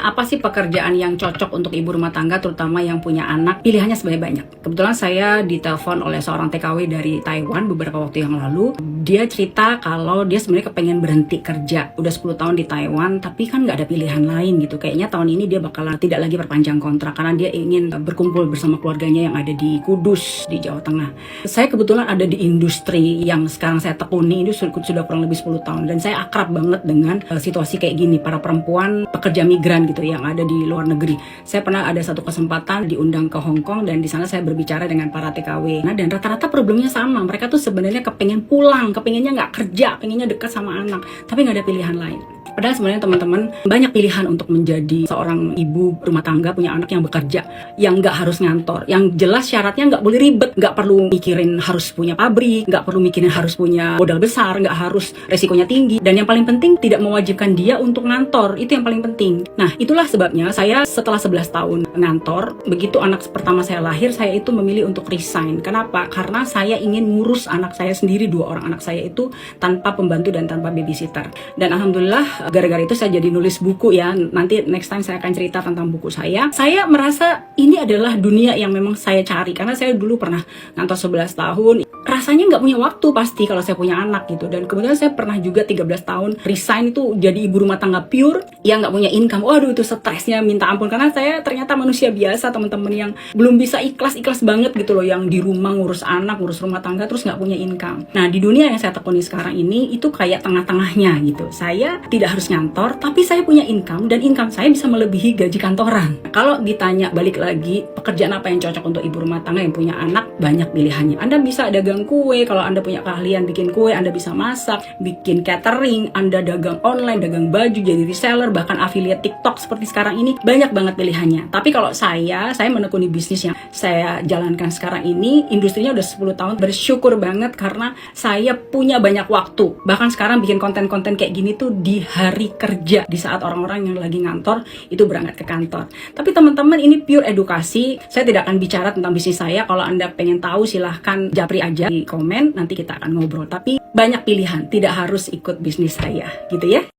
Apa sih pekerjaan yang cocok untuk ibu rumah tangga, terutama yang punya anak? Pilihannya sebenarnya banyak. Kebetulan saya ditelepon oleh seorang TKW dari Taiwan beberapa waktu yang lalu. Dia cerita kalau dia sebenarnya kepengen berhenti kerja. Udah 10 tahun di Taiwan, tapi kan nggak ada pilihan lain gitu. Kayaknya tahun ini dia bakalan tidak lagi perpanjang kontrak, karena dia ingin berkumpul bersama keluarganya yang ada di Kudus, di Jawa Tengah. Saya kebetulan ada di industri yang sekarang saya tekuni, ini sudah kurang lebih 10 tahun. Dan saya akrab banget dengan situasi kayak gini, para perempuan pekerja migran gitu yang ada di luar negeri. Saya pernah ada satu kesempatan diundang ke Hong Kong, dan di sana saya berbicara dengan para TKW. Nah, dan rata-rata problemnya sama. Mereka tuh sebenarnya kepengen pulang, kepengennya nggak kerja, pengennya dekat sama anak, tapi nggak ada pilihan lain. Padahal sebenarnya teman-teman banyak pilihan untuk menjadi seorang ibu rumah tangga punya anak yang bekerja, yang nggak harus ngantor, yang jelas syaratnya nggak boleh ribet, nggak perlu mikirin harus punya pabrik, nggak perlu mikirin harus punya modal besar, nggak harus resikonya tinggi, dan yang paling penting tidak mewajibkan dia untuk ngantor. Itu yang paling penting. Nah, itulah sebabnya saya setelah 11 tahun ngantor, begitu anak pertama saya lahir, saya itu memilih untuk resign. Kenapa? Karena saya ingin ngurus anak saya sendiri, 2 orang anak saya itu tanpa pembantu dan tanpa babysitter. Dan alhamdulillah gara-gara itu saya jadi nulis buku ya. Nanti next time saya akan cerita tentang buku saya. Saya merasa ini adalah dunia yang memang saya cari, karena saya dulu pernah ngantor 11 tahun. Rasanya nggak punya waktu pasti kalau saya punya anak gitu. Dan kemudian saya pernah juga 13 tahun resign itu jadi ibu rumah tangga pure yang nggak punya income. Waduh, itu stresnya minta ampun, karena saya ternyata manusia biasa, teman-teman, yang belum bisa ikhlas banget gitu loh, yang di rumah ngurus anak, ngurus rumah tangga terus nggak punya income. Nah, di dunia yang saya tekuni sekarang ini itu kayak tengah-tengahnya gitu. Saya tidak harus ngantor, tapi saya punya income, dan income saya bisa melebihi gaji kantoran. Kalau ditanya balik lagi pekerjaan apa yang cocok untuk ibu rumah tangga yang punya anak, banyak pilihannya. Anda bisa dagang kue, kalau Anda punya keahlian bikin kue, Anda bisa masak, bikin catering, Anda dagang online, dagang baju, jadi reseller, bahkan affiliate TikTok seperti sekarang ini, banyak banget pilihannya. Tapi kalau saya menekuni bisnis yang saya jalankan sekarang ini, industrinya udah 10 tahun, bersyukur banget karena saya punya banyak waktu. Bahkan sekarang bikin konten-konten kayak gini tuh di hari kerja, di saat orang-orang yang lagi ngantor itu berangkat ke kantor. Tapi teman-teman, ini pure edukasi. Saya tidak akan bicara tentang bisnis saya. Kalau Anda pengen tahu, silahkan japri aja di komen, nanti kita akan ngobrol. Tapi banyak pilihan, tidak harus ikut bisnis saya gitu ya.